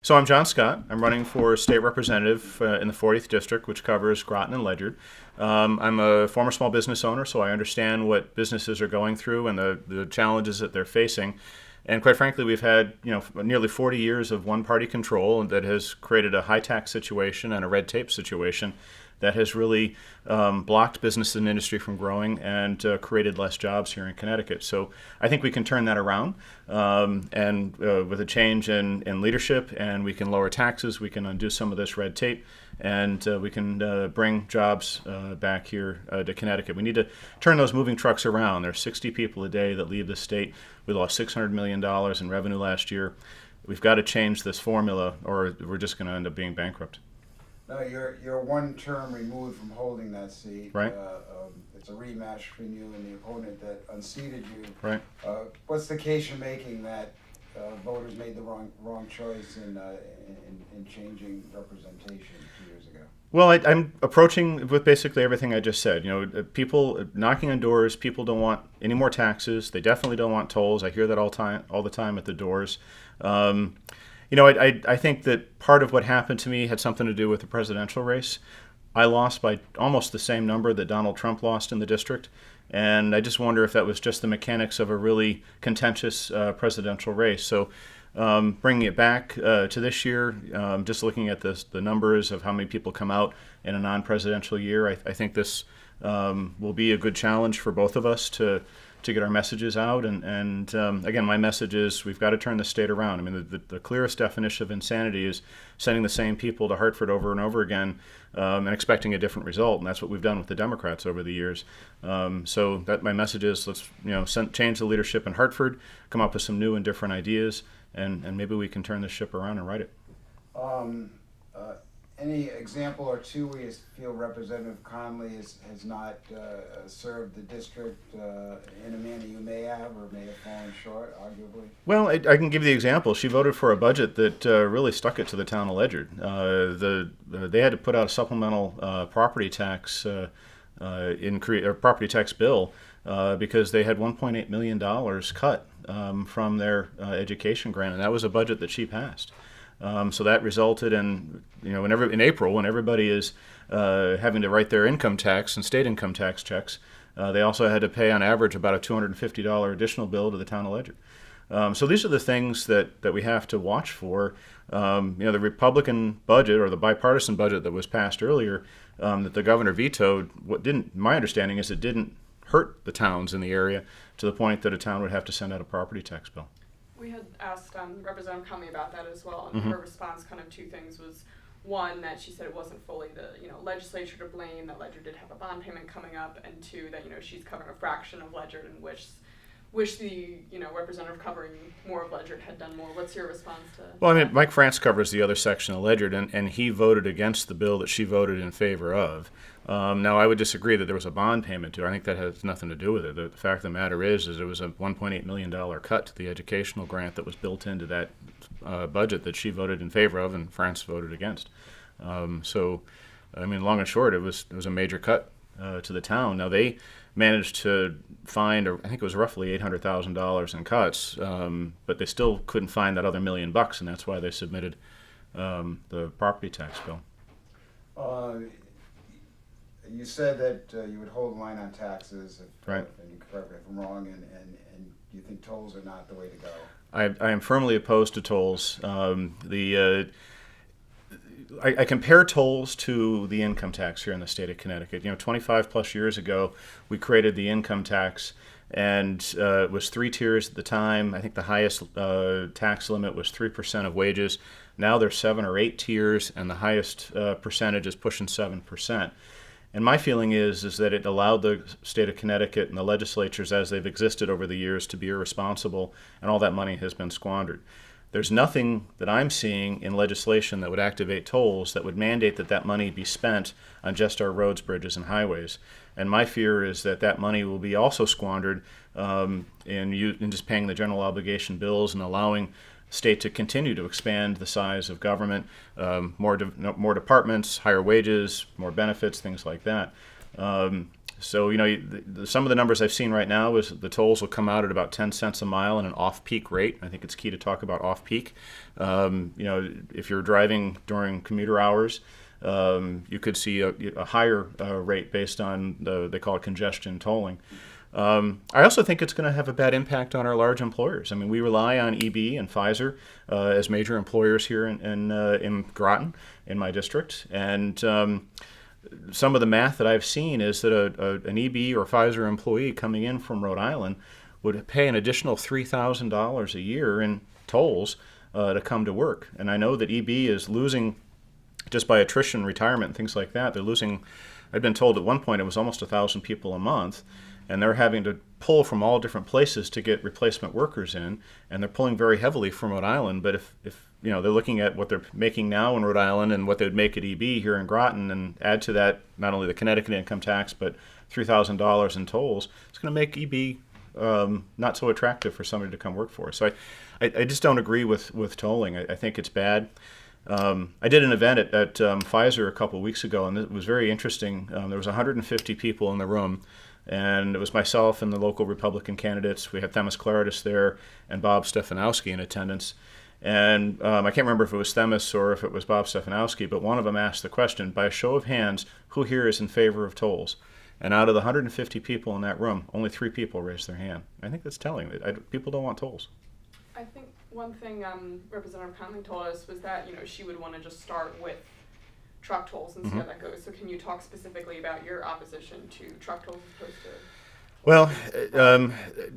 So I'm John Scott. I'm running for state representative in the 40th district, which covers Groton and Ledyard. I'm a former small business owner, so I understand what businesses are going through and the challenges that they're facing. And quite frankly, we've had nearly 40 years of one-party control that has created a high-tax situation and a red tape situation that has really blocked business and industry from growing and created less jobs here in Connecticut. So I think we can turn that around, and with a change in leadership, and we can lower taxes, we can undo some of this red tape, and we can bring jobs back here to Connecticut. We need to turn those moving trucks around. There's 60 people a day that leave the state. We lost $600 million in revenue last year. We've got to change this formula, or we're just going to end up being bankrupt. No, you're one term removed from holding that seat. Right. It's a rematch between you and the opponent that unseated you. Right. What's the case you're making that voters made the wrong choice in changing representation 2 years ago? Well, I'm approaching with basically everything I just said. People knocking on doors. People don't want any more taxes. They definitely don't want tolls. I hear that all the time at the doors. I think that part of what happened to me had something to do with the presidential race. I lost by almost the same number that Donald Trump lost in the district, and I just wonder if that was just the mechanics of a really contentious presidential race. So bringing it back to this year, just looking at the numbers of how many people come out in a non-presidential year, I think this will be a good challenge for both of us to get our messages out. And again, my message is we've got to turn the state around. I mean, the clearest definition of insanity is sending the same people to Hartford over and over again and expecting a different result. And that's what we've done with the Democrats over the years. So that my message is let's change the leadership in Hartford, come up with some new and different ideas, and maybe we can turn this ship around and right it. Any example or two where you feel Representative Conley has not served the district in a manner you may have or may have fallen short, arguably? Well, I can give you the example. She voted for a budget that really stuck it to the town of Ledyard. They had to put out a supplemental property tax property tax bill because they had $1.8 million cut from their education grant, and that was a budget that she passed. So that resulted in, in April, when everybody is having to write their income tax and state income tax checks, they also had to pay on average about a $250 additional bill to the town of Ledyard. So these are the things that we have to watch for. The Republican budget or the bipartisan budget that was passed earlier that the governor vetoed, my understanding is it didn't hurt the towns in the area to the point that a town would have to send out a property tax bill. We had asked Representative Conley about that as well, and her response kind of two things was, one, that she said it wasn't fully the legislature to blame, that Ledyard did have a bond payment coming up, and two, that she's covering a fraction of Ledyard and wish the representative covering more of Ledyard had done more. What's your response to Well, I mean, Mike France covers the other section of Ledyard, and he voted against the bill that she voted in favor of. Now, I would disagree that there was a bond payment to it. I think that has nothing to do with it. The fact of the matter is it was a $1.8 million cut to the educational grant that was built into that budget that she voted in favor of and France voted against. So, I mean, long and short, it was a major cut to the town. Now, they managed to find, I think it was roughly $800,000 in cuts, but they still couldn't find that other $1 million, and that's why they submitted the property tax bill. You said that you would hold the line on taxes, Right. And you correct me if I'm wrong, and you think tolls are not the way to go. I am firmly opposed to tolls. I compare tolls to the income tax here in the state of Connecticut. 25 plus years ago, we created the income tax, and it was 3 tiers at the time. I think the highest tax limit was 3% of wages. Now there's 7 or 8 tiers, and the highest percentage is pushing 7%. And my feeling is that it allowed the state of Connecticut and the legislatures as they've existed over the years to be irresponsible, and all that money has been squandered. There's nothing that I'm seeing in legislation that would activate tolls that would mandate that money be spent on just our roads, bridges, and highways. And my fear is that money will be also squandered in just paying the general obligation bills and allowing state to continue to expand the size of government, more departments, higher wages, more benefits, things like that. So, some of the numbers I've seen right now is the tolls will come out at about 10 cents a mile in an off-peak rate. I think it's key to talk about off-peak. If you're driving during commuter hours, you could see a higher rate based on they call it congestion tolling. I also think it's going to have a bad impact on our large employers. I mean, we rely on EB and Pfizer as major employers here in Groton, in my district, and some of the math that I've seen is that an EB or Pfizer employee coming in from Rhode Island would pay an additional $3,000 a year in tolls to come to work. And I know that EB is losing, just by attrition, retirement, and things like that, they're losing, I'd been told at one point it was almost 1,000 people a month, and they're having to pull from all different places to get replacement workers in, and they're pulling very heavily from Rhode Island. But if they're looking at what they're making now in Rhode Island and what they would make at EB here in Groton, and add to that not only the Connecticut income tax but $3,000 in tolls, it's going to make EB not so attractive for somebody to come work for. So I just don't agree with tolling. I think it's bad. I did an event at Pfizer a couple of weeks ago, and it was very interesting. There was 150 people in the room, and it was myself and the local Republican candidates. We had Themis Claridis there and Bob Stefanowski in attendance. And I can't remember if it was Themis or if it was Bob Stefanowski, but one of them asked the question, by a show of hands, who here is in favor of tolls? And out of the 150 people in that room, only 3 people raised their hand. I think that's telling. People don't want tolls. I think one thing Representative Conley told us was that she would want to just start with truck tolls and see how that goes. So can you talk specifically about your opposition to truck tolls as opposed to? Well,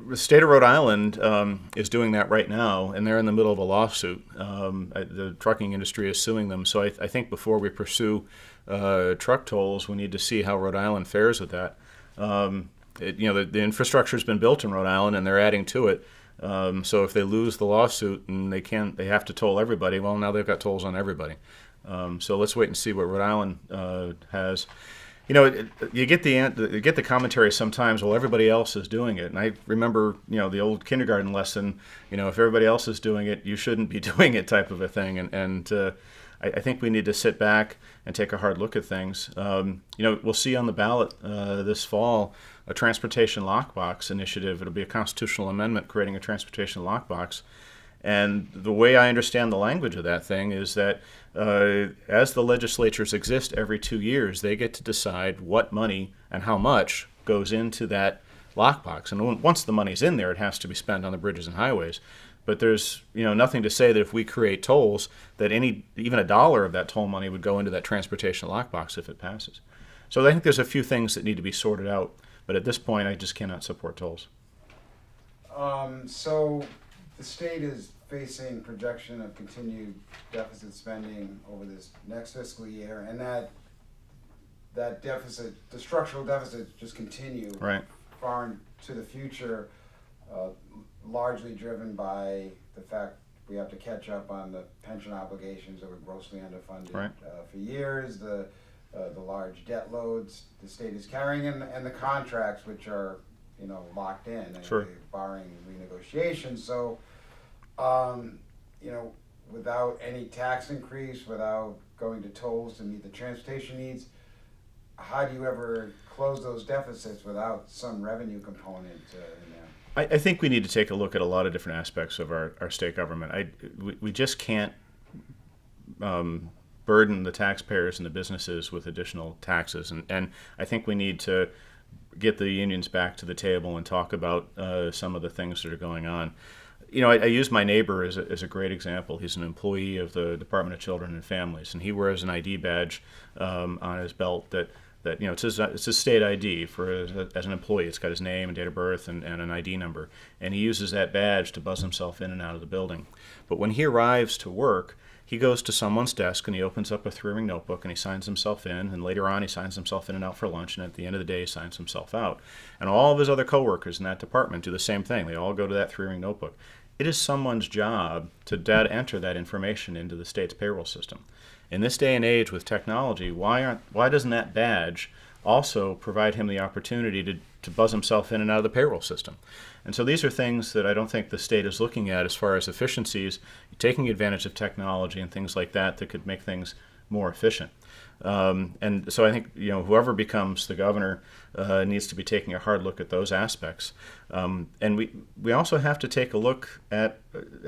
the state of Rhode Island is doing that right now, and they're in the middle of a lawsuit. The trucking industry is suing them. So I think before we pursue truck tolls, we need to see how Rhode Island fares with that. The infrastructure has been built in Rhode Island, and they're adding to it. So if they lose the lawsuit and they have to toll everybody, well, now they've got tolls on everybody. So let's wait and see what Rhode Island has. You get the commentary sometimes. Well, everybody else is doing it, and I remember the old kindergarten lesson. If everybody else is doing it, you shouldn't be doing it, type of a thing. And I think we need to sit back and take a hard look at things. We'll see on the ballot this fall a transportation lockbox initiative. It'll be a constitutional amendment creating a transportation lockbox. And the way I understand the language of that thing is that as the legislatures exist every 2 years, they get to decide what money and how much goes into that lockbox. And once the money's in there, it has to be spent on the bridges and highways. But there's nothing to say that if we create tolls, that even $1 of that toll money would go into that transportation lockbox if it passes. So I think there's a few things that need to be sorted out. But at this point, I just cannot support tolls. So the state is facing projection of continued deficit spending over this next fiscal year, and that deficit, the structural deficits, just continue Right. far into the future, largely driven by the fact we have to catch up on the pension obligations that were grossly underfunded Right. For years, the large debt loads the state is carrying, and the contracts which are locked in, Sure. barring renegotiation. So without any tax increase, without going to tolls to meet the transportation needs, how do you ever close those deficits without some revenue component in there? I think we need to take a look at a lot of different aspects of our state government. We just can't burden the taxpayers and the businesses with additional taxes. And I think we need to get the unions back to the table and talk about some of the things that are going on. I use my neighbor as a great example. He's an employee of the Department of Children and Families, and he wears an ID badge on his belt that it's his state ID as an employee. It's got his name and date of birth and an ID number, and he uses that badge to buzz himself in and out of the building. But when he arrives to work, he goes to someone's desk and he opens up a 3-ring notebook and he signs himself in, and later on he signs himself in and out for lunch, and at the end of the day he signs himself out. And all of his other coworkers in that department do the same thing. They all go to that 3-ring notebook. It is someone's job to enter that information into the state's payroll system. In this day and age with technology, why doesn't that badge also provide him the opportunity to buzz himself in and out of the payroll system? And so these are things that I don't think the state is looking at as far as efficiencies, taking advantage of technology and things like that could make things more efficient. And so I think whoever becomes the governor needs to be taking a hard look at those aspects. And we also have to take a look at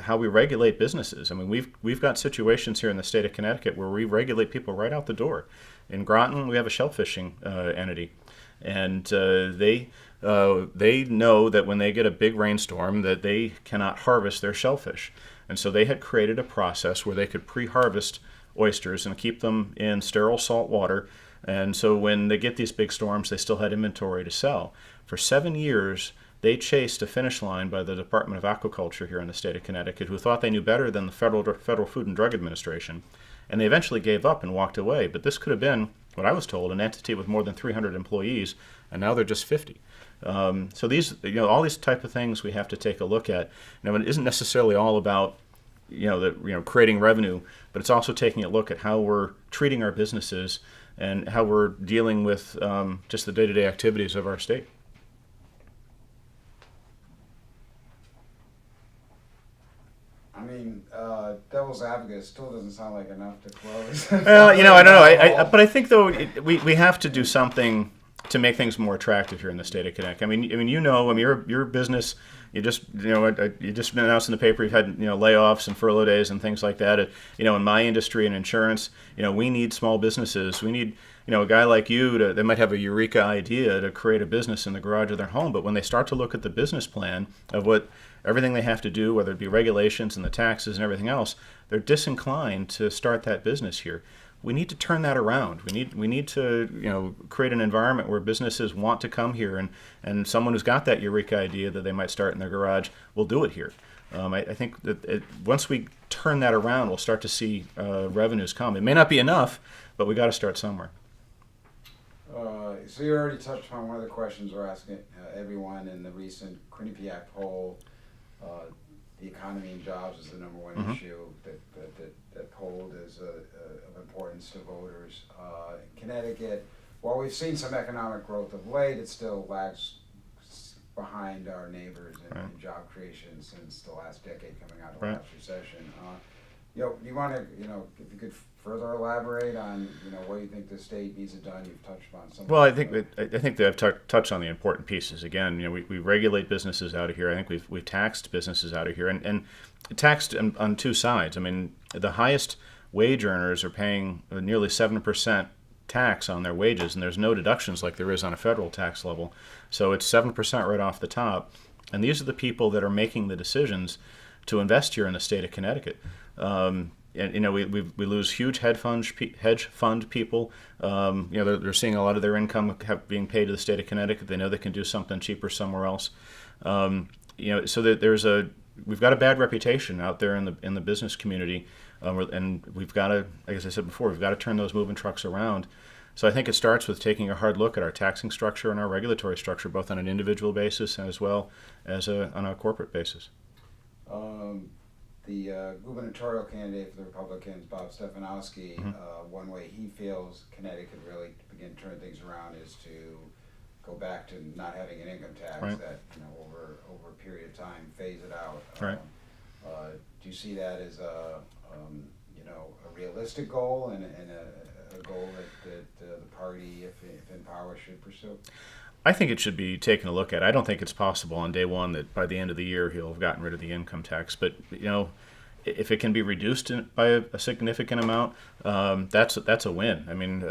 how we regulate businesses. I mean, we've got situations here in the state of Connecticut where we regulate people right out the door. In Groton, we have a shellfishing entity, and they know that when they get a big rainstorm that they cannot harvest their shellfish. And so they had created a process where they could pre-harvest oysters and keep them in sterile salt water. And so when they get these big storms, they still had inventory to sell. For 7 years, they chased a finish line by the Department of Aquaculture here in the state of Connecticut, who thought they knew better than the Federal Food and Drug Administration. And they eventually gave up and walked away. But this could have been, what I was told, an entity with more than 300 employees, and now they're just 50. So these, all these type of things we have to take a look at. It isn't necessarily all about creating revenue, but it's also taking a look at how we're treating our businesses and how we're dealing with just the day-to-day activities of our state. I mean, devil's advocate still doesn't sound like enough to close. Well, I don't know. But I think though we have to do something to make things more attractive here in the state of Connecticut. I mean, your business. You just been announced in the paper. You've had layoffs and furlough days and things like that. In my industry and insurance, we need small businesses. We need a guy like you they might have a eureka idea to create a business in the garage of their home. But when they start to look at the business plan of everything they have to do, whether it be regulations and the taxes and everything else, they're disinclined to start that business here. We need to turn that around. We need to create an environment where businesses want to come here, and someone who's got that eureka idea that they might start in their garage will do it here. I think that once we turn that around, we'll start to see revenues come. It may not be enough, but we got to start somewhere. So you already touched on one of the questions we're asking everyone in the recent Quinnipiac poll. The economy and jobs is the number one issue that polled is of importance to voters. In Connecticut, while we've seen some economic growth of late, it still lags behind our neighbors in job creation since the last decade coming out of the last recession. Do you want to, if you could further elaborate on, what you think the state needs it done? You've touched on some. Well, I think that I've touched on the important pieces. Again, we regulate businesses out of here. I think we've taxed businesses out of here, and taxed on two sides. I mean, the highest wage earners are paying nearly 7% tax on their wages, and there's no deductions like there is on a federal tax level. So it's 7% right off the top, and these are the people that are making the decisions to invest here in the state of Connecticut. And we lose huge hedge fund people. They're seeing a lot of their income being paid to the state of Connecticut. They know they can do something cheaper somewhere else. So that we've got a bad reputation out there in the business community, and we've got to, as I said before, we've got to turn those moving trucks around. So I think it starts with taking a hard look at our taxing structure and our regulatory structure, both on an individual basis as well as on a corporate basis. The gubernatorial candidate for the Republicans, Bob Stefanowski, one way he feels Connecticut could really begin to turn things around is to go back to not having an income tax that over a period of time phase it out. Do you see that as a realistic goal and a goal that the party, if in power, should pursue? I think it should be taken a look at. I don't think it's possible on day one that by the end of the year he'll have gotten rid of the income tax. But if it can be reduced by a significant amount, that's a win. I mean,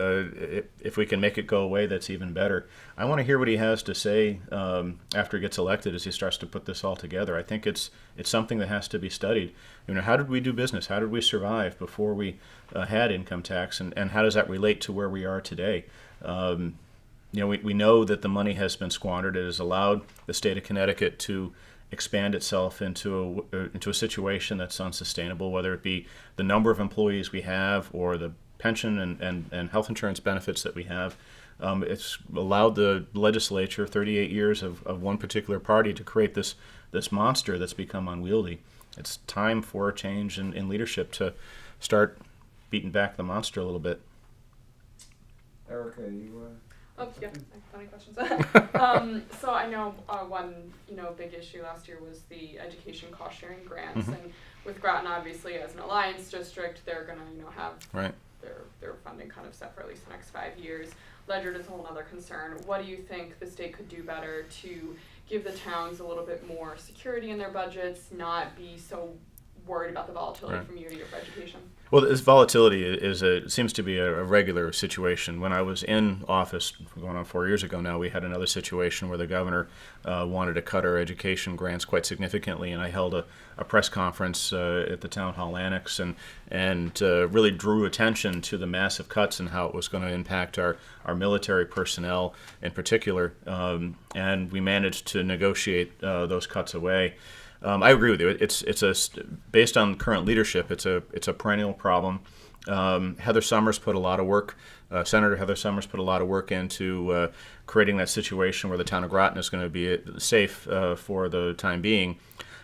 if we can make it go away, that's even better. I want to hear what he has to say after he gets elected as he starts to put this all together. I think it's something that has to be studied. How did we do business? How did we survive before we had income tax, and how does that relate to where we are today? We know that the money has been squandered. It has allowed the state of Connecticut to expand itself into a situation that's unsustainable, whether it be the number of employees we have or the pension and health insurance benefits that we have. It's allowed the legislature, 38 years of one particular party, to create this monster that's become unwieldy. It's time for a change in leadership to start beating back the monster a little bit. Erica, you... Oh, yeah, I have plenty of questions. So I know one, big issue last year was the education cost sharing grants, and with Groton, obviously, as an alliance district, they're going to, have their funding kind of set for at least the next 5 years. Ledyard is a whole other concern. What do you think the state could do better to give the towns a little bit more security in their budgets, not be so worried about the volatility Right. from year to year for education? Well, this volatility seems to be a regular situation. When I was in office, going on 4 years ago now, we had another situation where the governor wanted to cut our education grants quite significantly, and I held a press conference at the town hall annex and really drew attention to the massive cuts and how it was going to impact our military personnel in particular, and we managed to negotiate those cuts away. I agree with you. Based on current leadership, it's a perennial problem. Heather Summers put a lot of work. Senator Heather Summers put a lot of work into creating that situation where the town of Groton is going to be safe for the time being.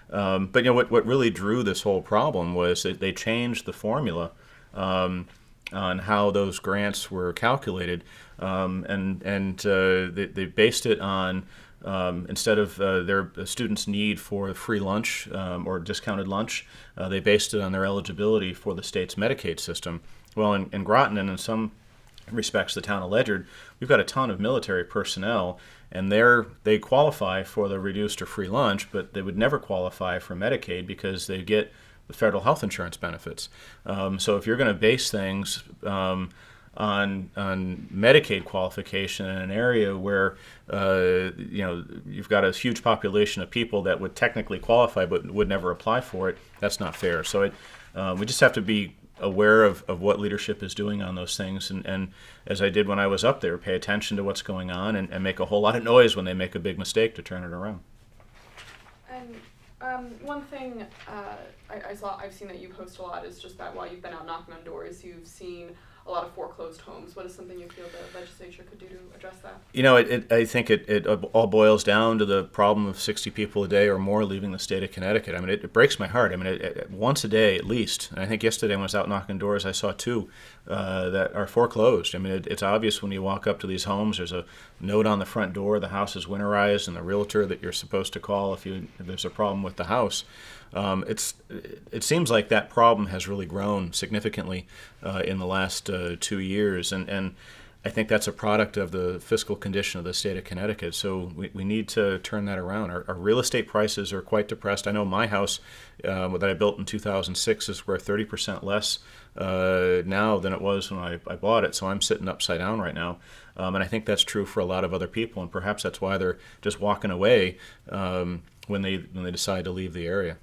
But what really drew this whole problem was that they changed the formula on how those grants were calculated, and they based it on. Instead of their students' need for free lunch or discounted lunch, they based it on their eligibility for the state's Medicaid system. Well, in Groton and in some respects the town of Ledyard, we've got a ton of military personnel, and they qualify for the reduced or free lunch, but they would never qualify for Medicaid because they get the federal health insurance benefits. So if you're going to base things on Medicaid qualification in an area where you've got a huge population of people that would technically qualify but would never apply for it, that's not fair. So we just have to be aware of what leadership is doing on those things, and as I did when I was up there, pay attention to what's going on and make a whole lot of noise when they make a big mistake to turn it around. And one thing I've seen that you post a lot is just that while you've been out knocking on doors, you've seen a lot of foreclosed homes. What is something you feel the legislature could do to address that? I think it all boils down to the problem of 60 people a day or more leaving the state of Connecticut. I mean, it breaks my heart. I mean, once a day at least. And I think yesterday when I was out knocking doors, I saw two that are foreclosed. I mean, it's obvious when you walk up to these homes, there's a note on the front door, the house is winterized, and the realtor that you're supposed to call if there's a problem with the house. It seems like that problem has really grown significantly in the last 2 years, and I think that's a product of the fiscal condition of the state of Connecticut. So we need to turn that around. Our real estate prices are quite depressed. I know my house that I built in 2006 is worth 30% less now than it was when I bought it. So I'm sitting upside down right now. And I think that's true for a lot of other people, and perhaps that's why they're just walking away when they decide to leave the area.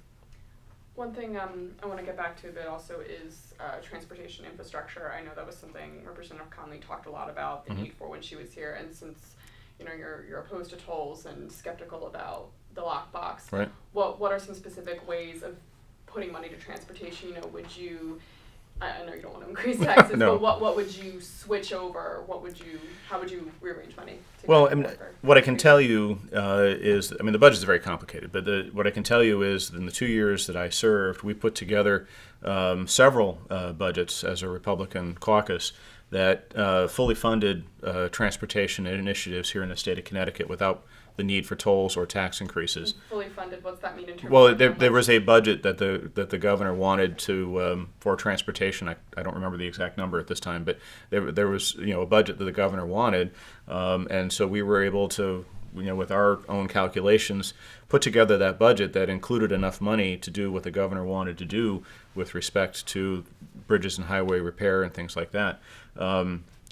One thing I want to get back to a bit also is transportation infrastructure. I know that was something Representative Conley talked a lot about the need for when she was here, and since you're opposed to tolls and skeptical about the lockbox, Right. What are some specific ways of putting money to transportation? Would you? I know you don't want to increase taxes, No. but what would you switch over? How would you rearrange money? Well, I mean, what I can tell you is, I mean, the budget is very complicated, but what I can tell you is in the 2 years that I served, we put together several budgets as a Republican caucus that fully funded transportation initiatives here in the state of Connecticut without the need for tolls or tax increases. Fully funded. What's that mean in terms? Well, of there was a budget that the governor wanted to for transportation. I don't remember the exact number at this time, but there was a budget that the governor wanted, and so we were able to with our own calculations put together that budget that included enough money to do what the governor wanted to do with respect to bridges and highway repair and things like that.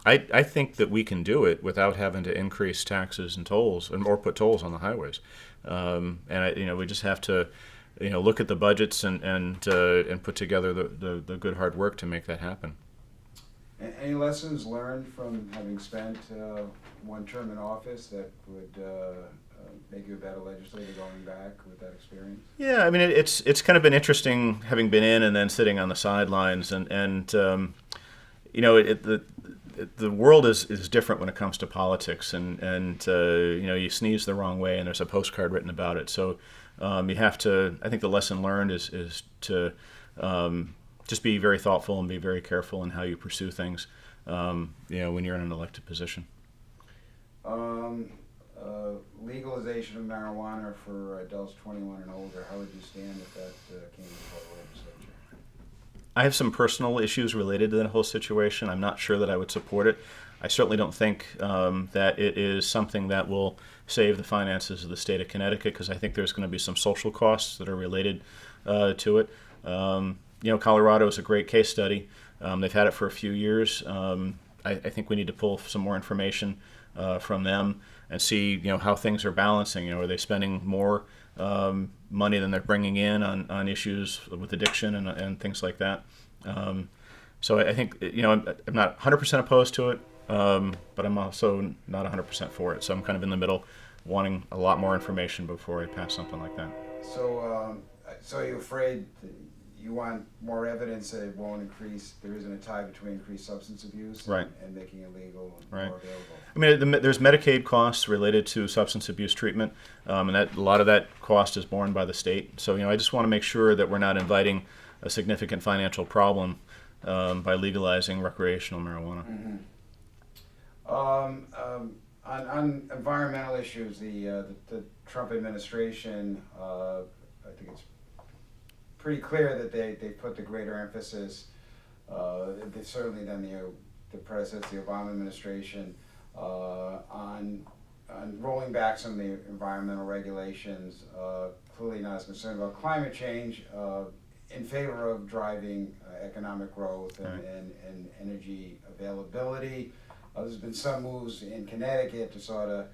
I think that we can do it without having to increase taxes and tolls or put tolls on the highways. We just have to, look at the budgets and put together the good hard work to make that happen. Any lessons learned from having spent one term in office that would make you a better legislator going back with that experience? Yeah, I mean, it's kind of been interesting having been in and then sitting on the sidelines, the world is different when it comes to politics, and you sneeze the wrong way and there's a postcard written about it. So you have to. I think the lesson learned is to just be very thoughtful and be very careful in how you pursue things. When you're in an elected position. Legalization of marijuana for adults 21 and older. How would you stand if that came before the legislature? I have some personal issues related to that whole situation. I'm not sure that I would support it. I certainly don't think that it is something that will save the finances of the state of Connecticut, because I think there's going to be some social costs that are related to it. Colorado is a great case study. They've had it for a few years. I think we need to pull some more information from them and see, how things are balancing. Are they spending more money than they're bringing in on issues with addiction and things like that? So I think, I'm not 100% opposed to it, but I'm also not 100% for it. So I'm kind of in the middle, wanting a lot more information before I pass something like that. So you're afraid you want more evidence that it won't increase, there isn't a tie between increased substance abuse Right. and making it legal and Right. more available? I mean, there's Medicaid costs related to substance abuse treatment, and that a lot of that cost is borne by the state. So, I just want to make sure that we're not inviting a significant financial problem by legalizing recreational marijuana. Mm-hmm. On environmental issues, the Trump administration, I think it's pretty clear that they put the greater emphasis, certainly than the predecessor, the Obama administration, on rolling back some of the environmental regulations. Clearly not as concerned about climate change, in favor of driving economic growth and energy availability. There's been some moves in Connecticut to sort of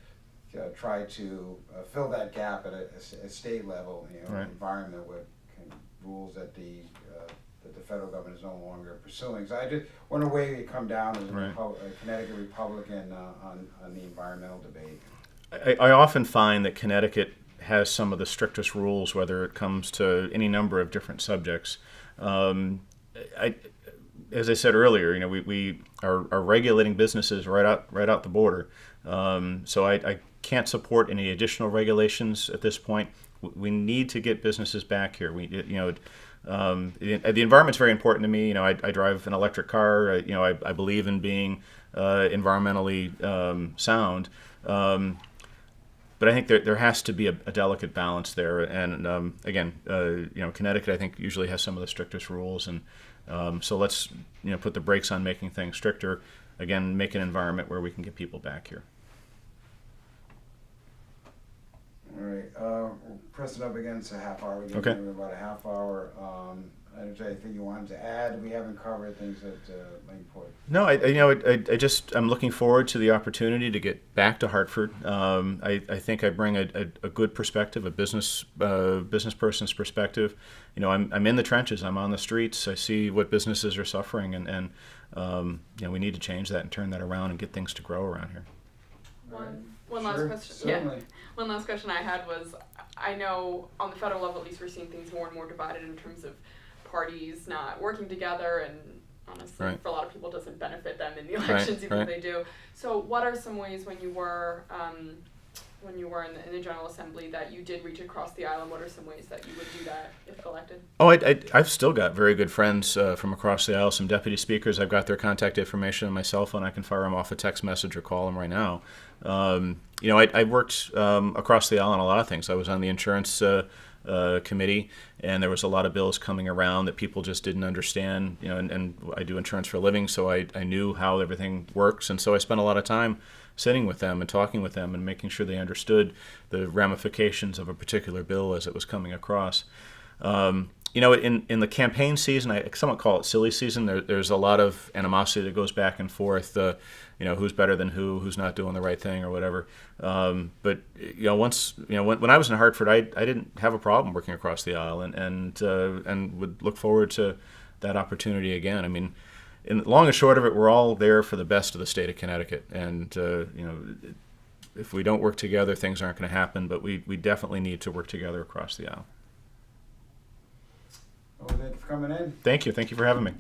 try to fill that gap at a state level, Right. environment with rules that the federal government is no longer pursuing. So I just wonder where you come down as Right. a Connecticut Republican on the environmental debate. I often find that Connecticut has some of the strictest rules, whether it comes to any number of different subjects. As I said earlier, we are regulating businesses right out the border. So I can't support any additional regulations at this point. We need to get businesses back here. The environment's very important to me. I drive an electric car. I believe in being environmentally sound. But I think there has to be a delicate balance there. And again, Connecticut, I think, usually has some of the strictest rules. And so let's put the brakes on making things stricter. Again, make an environment where we can get people back here. All right, we're pressing up against a half hour. We're Okay. getting about a half hour. I don't know anything you wanted to add. We haven't covered things that Lakeport. No, I'm looking forward to the opportunity to get back to Hartford. I think I bring a good perspective, a business person's perspective. I'm in the trenches. I'm on the streets. I see what businesses are suffering, and we need to change that and turn that around and get things to grow around here. One last Sure, question. certainly. Yeah. One last question I had was, I know on the federal level, at least, we're seeing things more and more divided in terms of parties not working together, and honestly, Right. for a lot of people, it doesn't benefit them in the elections, even right. if they do. So, what are some ways when you were in the General Assembly that you did reach across the aisle, and what are some ways that you would do that if elected? Oh, I've still got very good friends from across the aisle. Some deputy speakers, I've got their contact information on my cell phone. I can fire them off a text message or call them right now. I worked across the aisle on a lot of things. I was on the insurance committee, and there was a lot of bills coming around that people just didn't understand. And I do insurance for a living, so I knew how everything works, and so I spent a lot of time sitting with them and talking with them and making sure they understood the ramifications of a particular bill as it was coming across. In the campaign season, I somewhat call it silly season. There's a lot of animosity that goes back and forth. Who's better than who's not doing the right thing or whatever. But when I was in Hartford, I didn't have a problem working across the aisle, and would look forward to that opportunity again. I mean, in long and short of it, we're all there for the best of the state of Connecticut, and if we don't work together, things aren't going to happen. But we definitely need to work together across the aisle. Well, thank you for coming in. Thank you for having me.